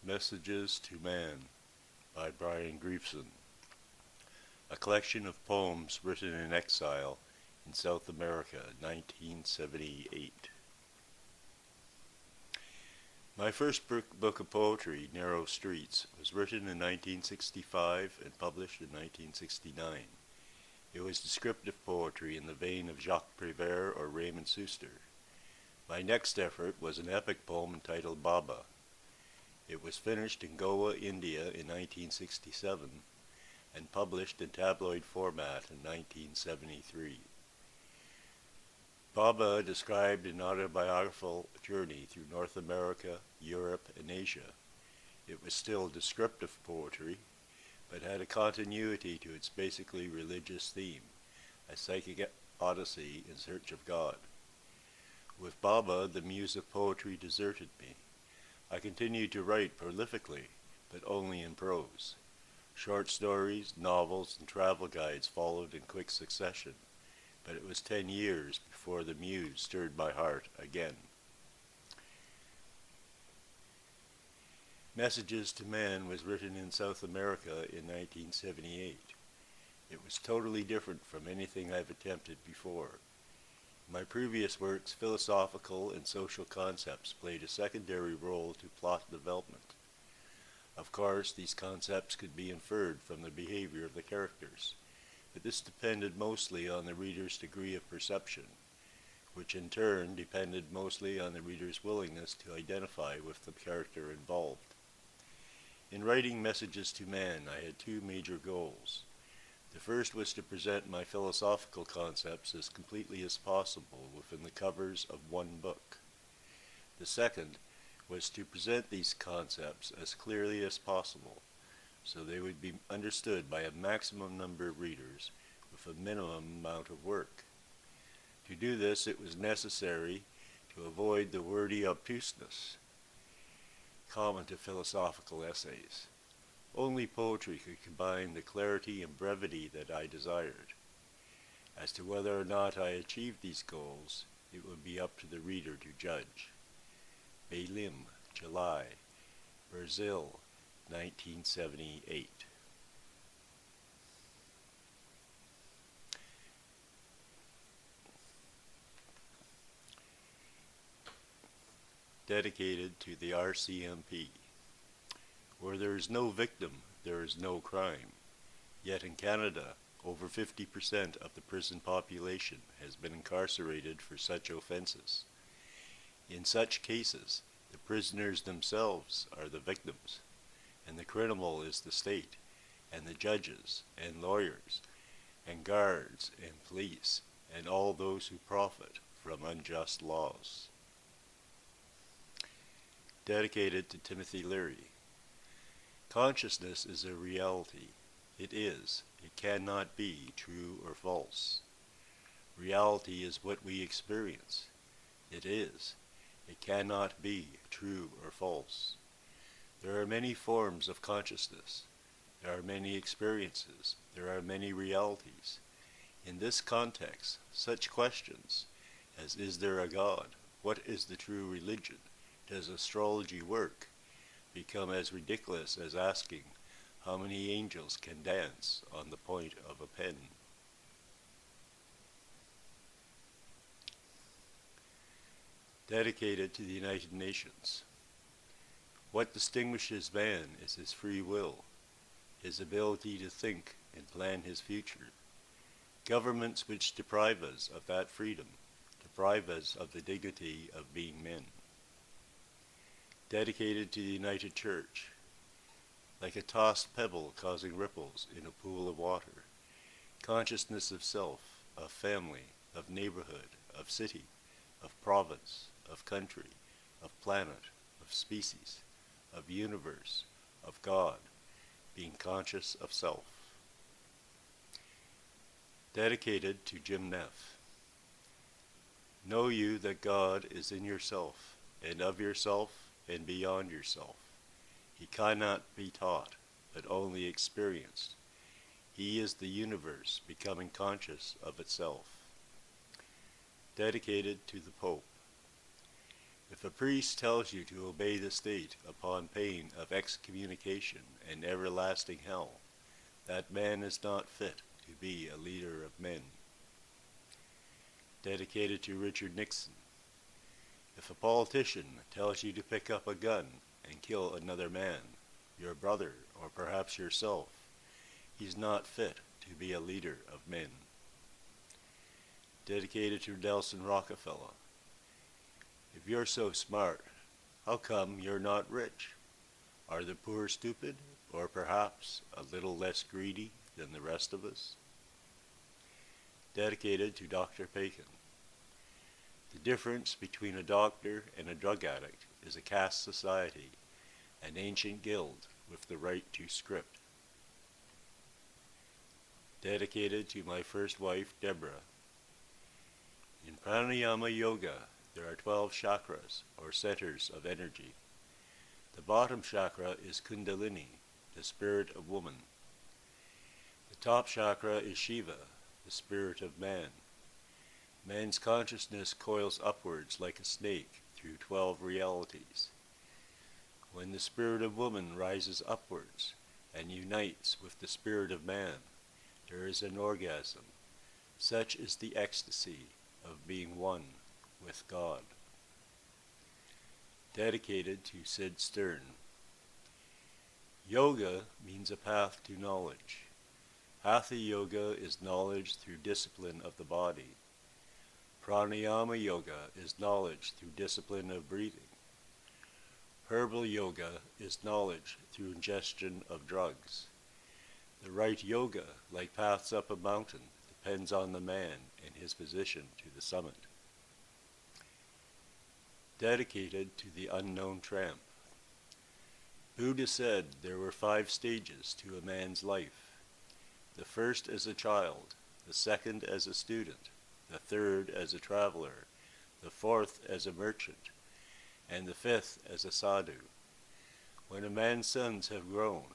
Messages to Man by Brian Grieveson, a collection of poems written in exile in South America, 1978. My first book of poetry, Narrow Streets, was written in 1965 and published in 1969. It was descriptive poetry in the vein of Jacques Prévert or Raymond Schuster. My next effort was an epic poem entitled Baba. It was finished in Goa, India in 1967 and published in tabloid format in 1973. Baba described an autobiographical journey through North America, Europe, and Asia. It was still descriptive poetry, but had a continuity to its basically religious theme, a psychic odyssey in search of God. With Baba, the muse of poetry deserted me. I continued to write prolifically, but only in prose. Short stories, novels, and travel guides followed in quick succession, but it was 10 years before the muse stirred my heart again. Messages to Man was written in South America in 1978. It was totally different from anything I've attempted before. In my previous works, philosophical and social concepts played a secondary role to plot development. Of course, these concepts could be inferred from the behavior of the characters, but this depended mostly on the reader's degree of perception, which in turn depended mostly on the reader's willingness to identify with the character involved. In writing Messages to Man, I had two major goals. The first was to present my philosophical concepts as completely as possible within the covers of one book. The second was to present these concepts as clearly as possible, so they would be understood by a maximum number of readers with a minimum amount of work. To do this, it was necessary to avoid the wordy obtuseness common to philosophical essays. Only poetry could combine the clarity and brevity that I desired. As to whether or not I achieved these goals, it would be up to the reader to judge. Belém, July, Brazil, 1978. Dedicated to the RCMP. Where there is no victim, there is no crime. Yet in Canada, over 50% of the prison population has been incarcerated for such offenses. In such cases, the prisoners themselves are the victims, and the criminal is the state, and the judges, and lawyers, and guards, and police, and all those who profit from unjust laws. Dedicated to Timothy Leary. Consciousness is a reality. It is. It cannot be true or false. Reality is what we experience. It is. It cannot be true or false. There are many forms of consciousness. There are many experiences. There are many realities. In this context, such questions as is there a God? What is the true religion? Does astrology work? Become as ridiculous as asking how many angels can dance on the point of a pen. Dedicated to the United Nations. What distinguishes man is his free will, his ability to think and plan his future. Governments which deprive us of that freedom deprive us of the dignity of being men. Dedicated to the United Church. Like a tossed pebble causing ripples in a pool of water, consciousness of self, of family, of neighborhood, of city, of province, of country, of planet, of species, of universe, of God, being conscious of self. Dedicated to Jim Neff. Know you that God is in yourself, and of yourself, and beyond yourself. He cannot be taught, but only experienced. He is the universe becoming conscious of itself. Dedicated to the Pope. The If a priest tells you to obey the state upon pain of excommunication and everlasting hell, that man is not fit to be a leader of men. Dedicated to Richard Nixon. If a politician tells you to pick up a gun and kill another man, your brother, or perhaps yourself, he's not fit to be a leader of men. Dedicated to Nelson Rockefeller. If you're so smart, how come you're not rich? Are the poor stupid, or perhaps a little less greedy than the rest of us? Dedicated to Dr. Bacon. The difference between a doctor and a drug addict is a caste society, an ancient guild with the right to script. Dedicated to my first wife, Deborah. In pranayama yoga, there are 12 chakras, or centers of energy. The bottom chakra is Kundalini, the spirit of woman. The top chakra is Shiva, the spirit of man. Man's consciousness coils upwards like a snake through 12 realities. When the spirit of woman rises upwards and unites with the spirit of man, there is an orgasm. Such is the ecstasy of being one with God. Dedicated to Sid Stern. Yoga means a path to knowledge. Hatha Yoga is knowledge through discipline of the body. Pranayama Yoga is knowledge through discipline of breathing. Herbal Yoga is knowledge through ingestion of drugs. The right yoga, like paths up a mountain, depends on the man and his position to the summit. Dedicated to the unknown tramp. Buddha said there were 5 stages to a man's life. The first as a child, the second as a student, the third as a traveler, the fourth as a merchant, and the fifth as a sadhu. When a man's sons have grown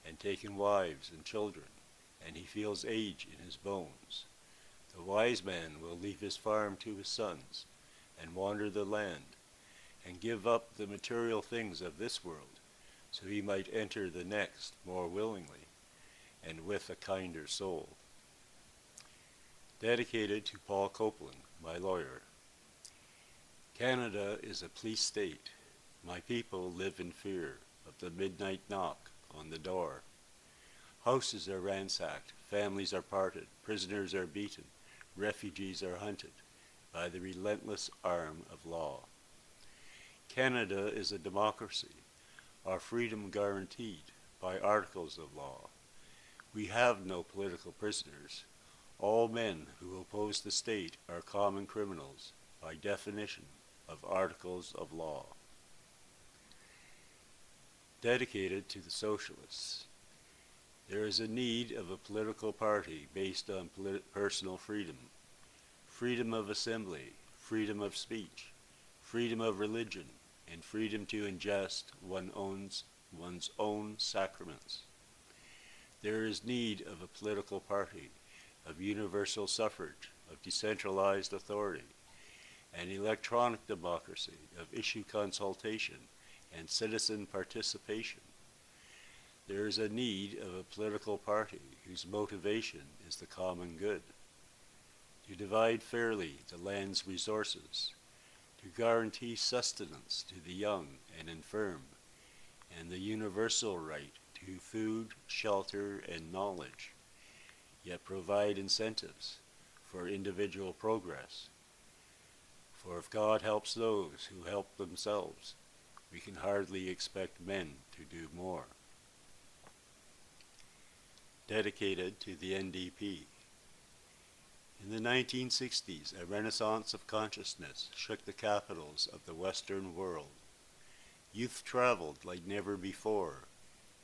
and taken wives and children, and he feels age in his bones, the wise man will leave his farm to his sons and wander the land and give up the material things of this world so he might enter the next more willingly and with a kinder soul. Dedicated to Paul Copeland, my lawyer. Canada is a police state. My people live in fear of the midnight knock on the door. Houses are ransacked, families are parted, prisoners are beaten, refugees are hunted by the relentless arm of law. Canada is a democracy, our freedom guaranteed by articles of law. We have no political prisoners. All men who oppose the state are common criminals by definition of articles of law. Dedicated to the socialists. There is a need of a political party based on personal freedom, freedom of assembly, freedom of speech, freedom of religion, and freedom to ingest one's own sacraments. There is need of a political party, of universal suffrage, of decentralized authority, and electronic democracy, of issue consultation and citizen participation. There is a need of a political party whose motivation is the common good, to divide fairly the land's resources, to guarantee sustenance to the young and infirm, and the universal right to food, shelter, and knowledge, yet provide incentives for individual progress. For if God helps those who help themselves, we can hardly expect men to do more. Dedicated to the NDP. In the 1960s, a renaissance of consciousness shook the capitals of the Western world. Youth traveled like never before,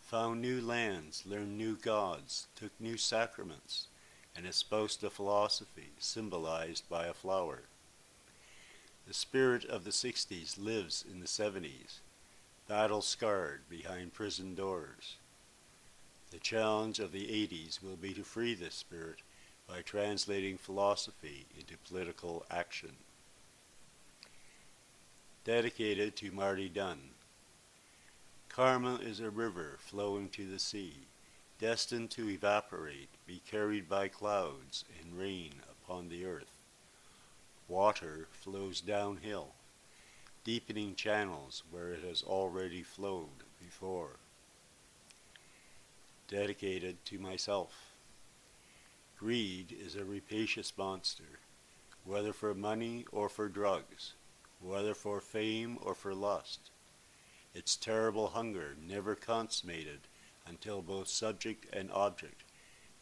found new lands, learned new gods, took new sacraments, and espoused a philosophy symbolized by a flower. The spirit of the 60s lives in the 70s, battle-scarred behind prison doors. The challenge of the 80s will be to free this spirit by translating philosophy into political action. dedicated to Marty Dunn. Karma is a river flowing to the sea, destined to evaporate, be carried by clouds and rain upon the earth. Water flows downhill, deepening channels where it has already flowed before. Dedicated to myself. Greed is a rapacious monster, whether for money or for drugs, whether for fame or for lust. Its terrible hunger never consummated until both subject and object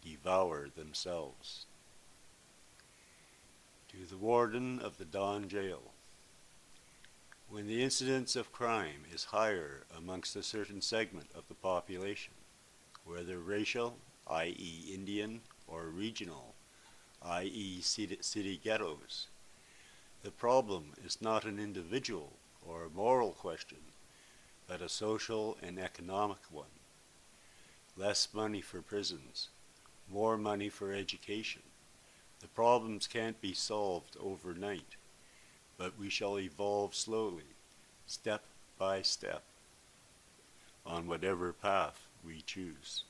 devour themselves. To the warden of the Don Jail. When the incidence of crime is higher amongst a certain segment of the population, whether racial, i.e. Indian, or regional, i.e. city ghettos, the problem is not an individual or a moral question, but a social and economic one. Less money for prisons, more money for education. The problems can't be solved overnight, but we shall evolve slowly, step by step, on whatever path we choose.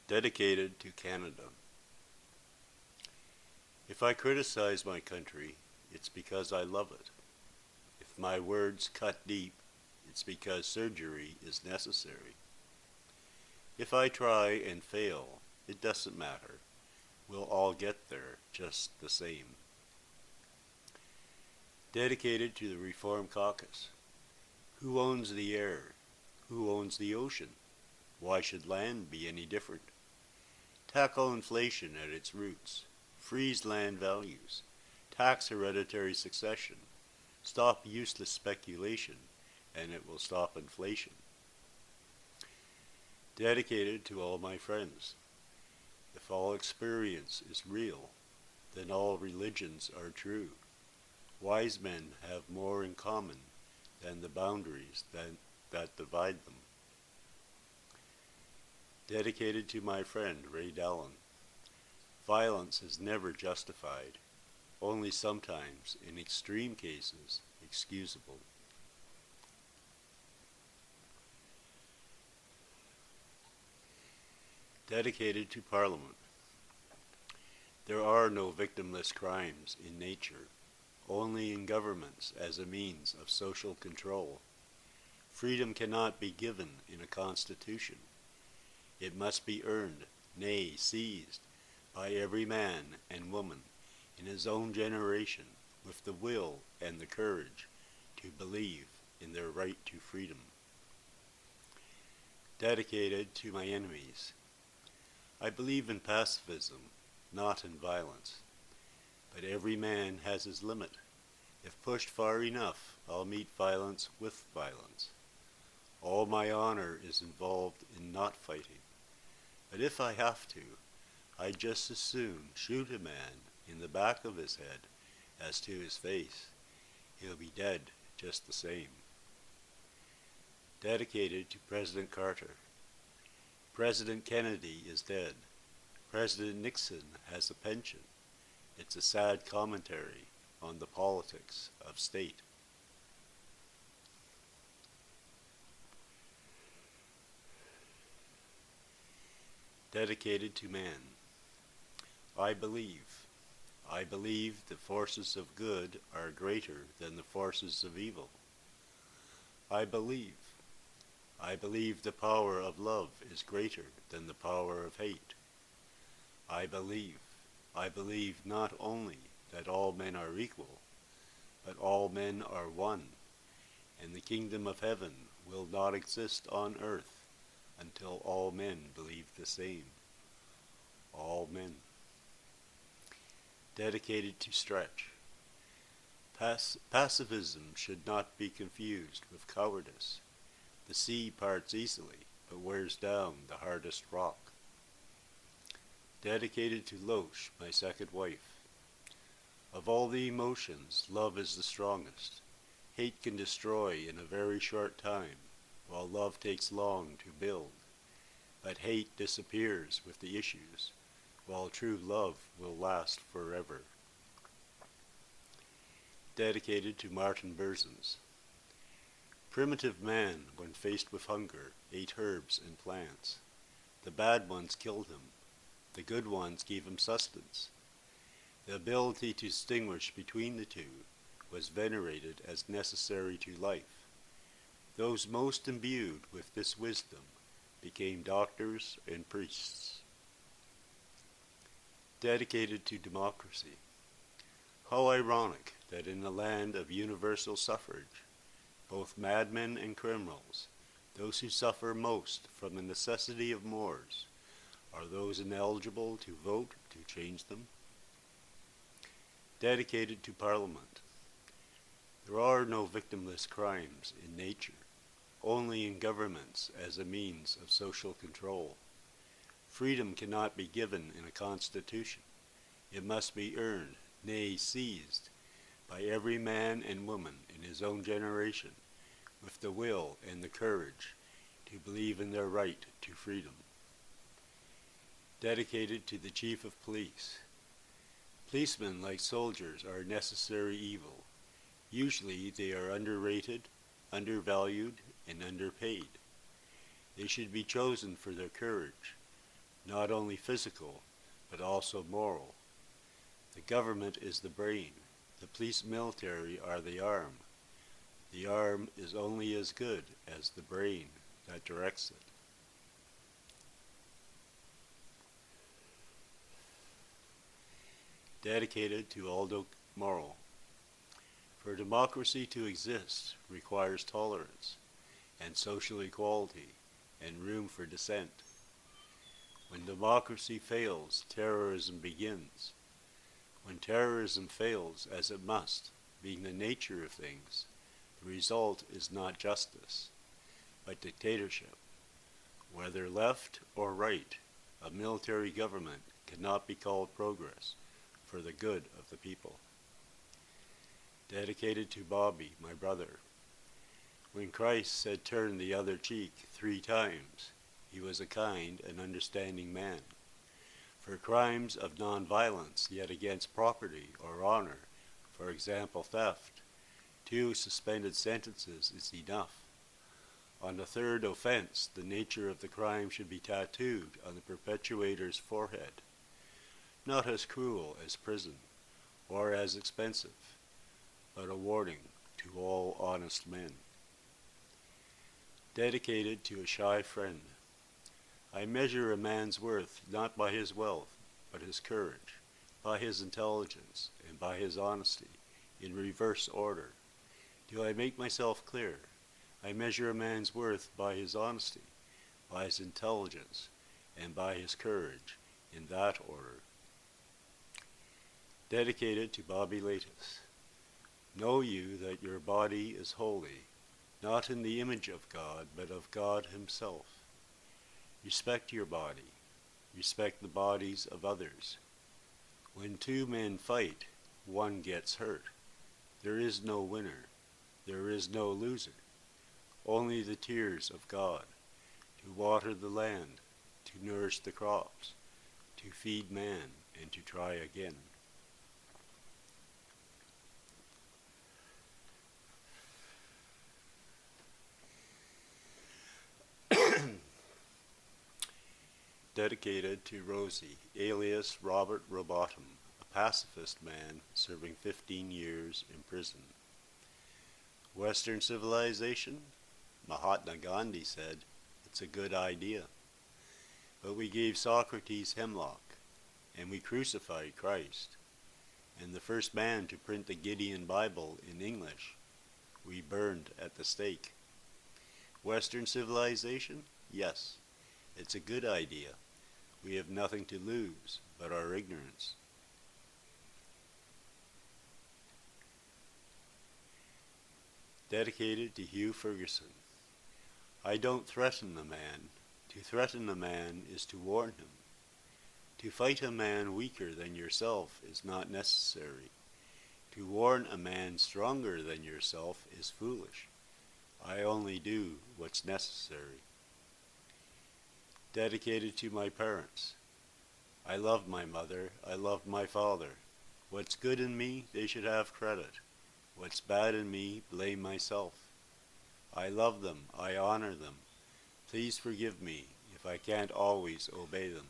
Dedicated to Canada. If I criticize my country, it's because I love it. If my words cut deep, it's because surgery is necessary. If I try and fail, it doesn't matter. We'll all get there just the same. Dedicated to the Reform Caucus. Who owns the air? Who owns the ocean? Why should land be any different? Tackle inflation at its roots. Freeze land values. Tax hereditary succession. Stop useless speculation, and it will stop inflation. Dedicated to all my friends. If all experience is real, then all religions are true. Wise men have more in common than the boundaries that divide them. Dedicated to my friend Ray Dallin. Violence is never justified, only sometimes, in extreme cases, excusable. Dedicated to Parliament. There are no victimless crimes in nature, only in governments as a means of social control. Freedom cannot be given in a constitution. It must be earned, nay, seized, by every man and woman in his own generation with the will and the courage to believe in their right to freedom. Dedicated to my enemies. I believe in pacifism, not in violence. But every man has his limit. If pushed far enough, I'll meet violence with violence. All my honor is involved in not fighting. But if I have to, I'd just as soon shoot a man in the back of his head as to his face. He'll be dead just the same. Dedicated to President Carter. President Kennedy is dead. President Nixon has a pension. It's a sad commentary on the politics of state. Dedicated to man. I believe the forces of good are greater than the forces of evil. I believe the power of love is greater than the power of hate. I believe not only that all men are equal, but all men are one, and the kingdom of heaven will not exist on earth until all men believe the same. All men. Dedicated to stretch. Pacifism should not be confused with cowardice. The sea parts easily, but wears down the hardest rock. Dedicated to Loesch, my second wife. Of all the emotions, love is the strongest. Hate can destroy in a very short time, while love takes long to build. But hate disappears with the issues, while true love will last forever. Dedicated to Martin Berzens. Primitive man, when faced with hunger, ate herbs and plants. The bad ones killed him. The good ones gave him sustenance. The ability to distinguish between the two was venerated as necessary to life. Those most imbued with this wisdom became doctors and priests. Dedicated to democracy. How ironic that in a land of universal suffrage, both madmen and criminals, those who suffer most from the necessity of mores, are those ineligible to vote to change them. Dedicated to Parliament. There are no victimless crimes in nature, only in governments as a means of social control. Freedom cannot be given in a constitution. It must be earned, nay seized, by every man and woman in his own generation, with the will and the courage to believe in their right to freedom. Dedicated to the Chief of Police. Policemen, like soldiers, are a necessary evil. Usually they are underrated, undervalued, and underpaid. They should be chosen for their courage, not only physical, but also moral. The government is the brain. The police military are the arm. The arm is only as good as the brain that directs it. Dedicated to Aldo Moro. For democracy to exist requires tolerance and social equality and room for dissent. When democracy fails, terrorism begins. When terrorism fails, as it must, being the nature of things, the result is not justice, but dictatorship. Whether left or right, a military government cannot be called progress for the good of the people. Dedicated to Bobby, my brother. When Christ said turn the other cheek 3 times, he was a kind and understanding man. For crimes of nonviolence, yet against property or honor, for example theft, 2 suspended sentences is enough. On the 3rd offense, the nature of the crime should be tattooed on the perpetrator's forehead. Not as cruel as prison, or as expensive, but a warning to all honest men. Dedicated to a shy friend. I measure a man's worth not by his wealth, but his courage, by his intelligence, and by his honesty, in reverse order. Do I make myself clear? I measure a man's worth by his honesty, by his intelligence, and by his courage, in that order. Dedicated to Bobby Latus. Know you that your body is holy, not in the image of God, but of God himself. Respect your body. Respect the bodies of others. When 2 men fight, one gets hurt. There is no winner. There is no loser. Only the tears of God, to water the land, to nourish the crops, to feed man, and to try again. Dedicated to Rosie, alias Robert Robotham, a pacifist man serving 15 years in prison. Western civilization? Mahatma Gandhi said, it's a good idea. But we gave Socrates hemlock, and we crucified Christ. And the first man to print the Gideon Bible in English, we burned at the stake. Western civilization? Yes, it's a good idea. We have nothing to lose but our ignorance. Dedicated to Hugh Ferguson. I don't threaten a man. To threaten a man is to warn him. To fight a man weaker than yourself is not necessary. To warn a man stronger than yourself is foolish. I only do what's necessary. Dedicated to my parents. I loved my mother. I loved my father. What's good in me, they should have credit. What's bad in me, blame myself. I love them. I honor them. Please forgive me if I can't always obey them.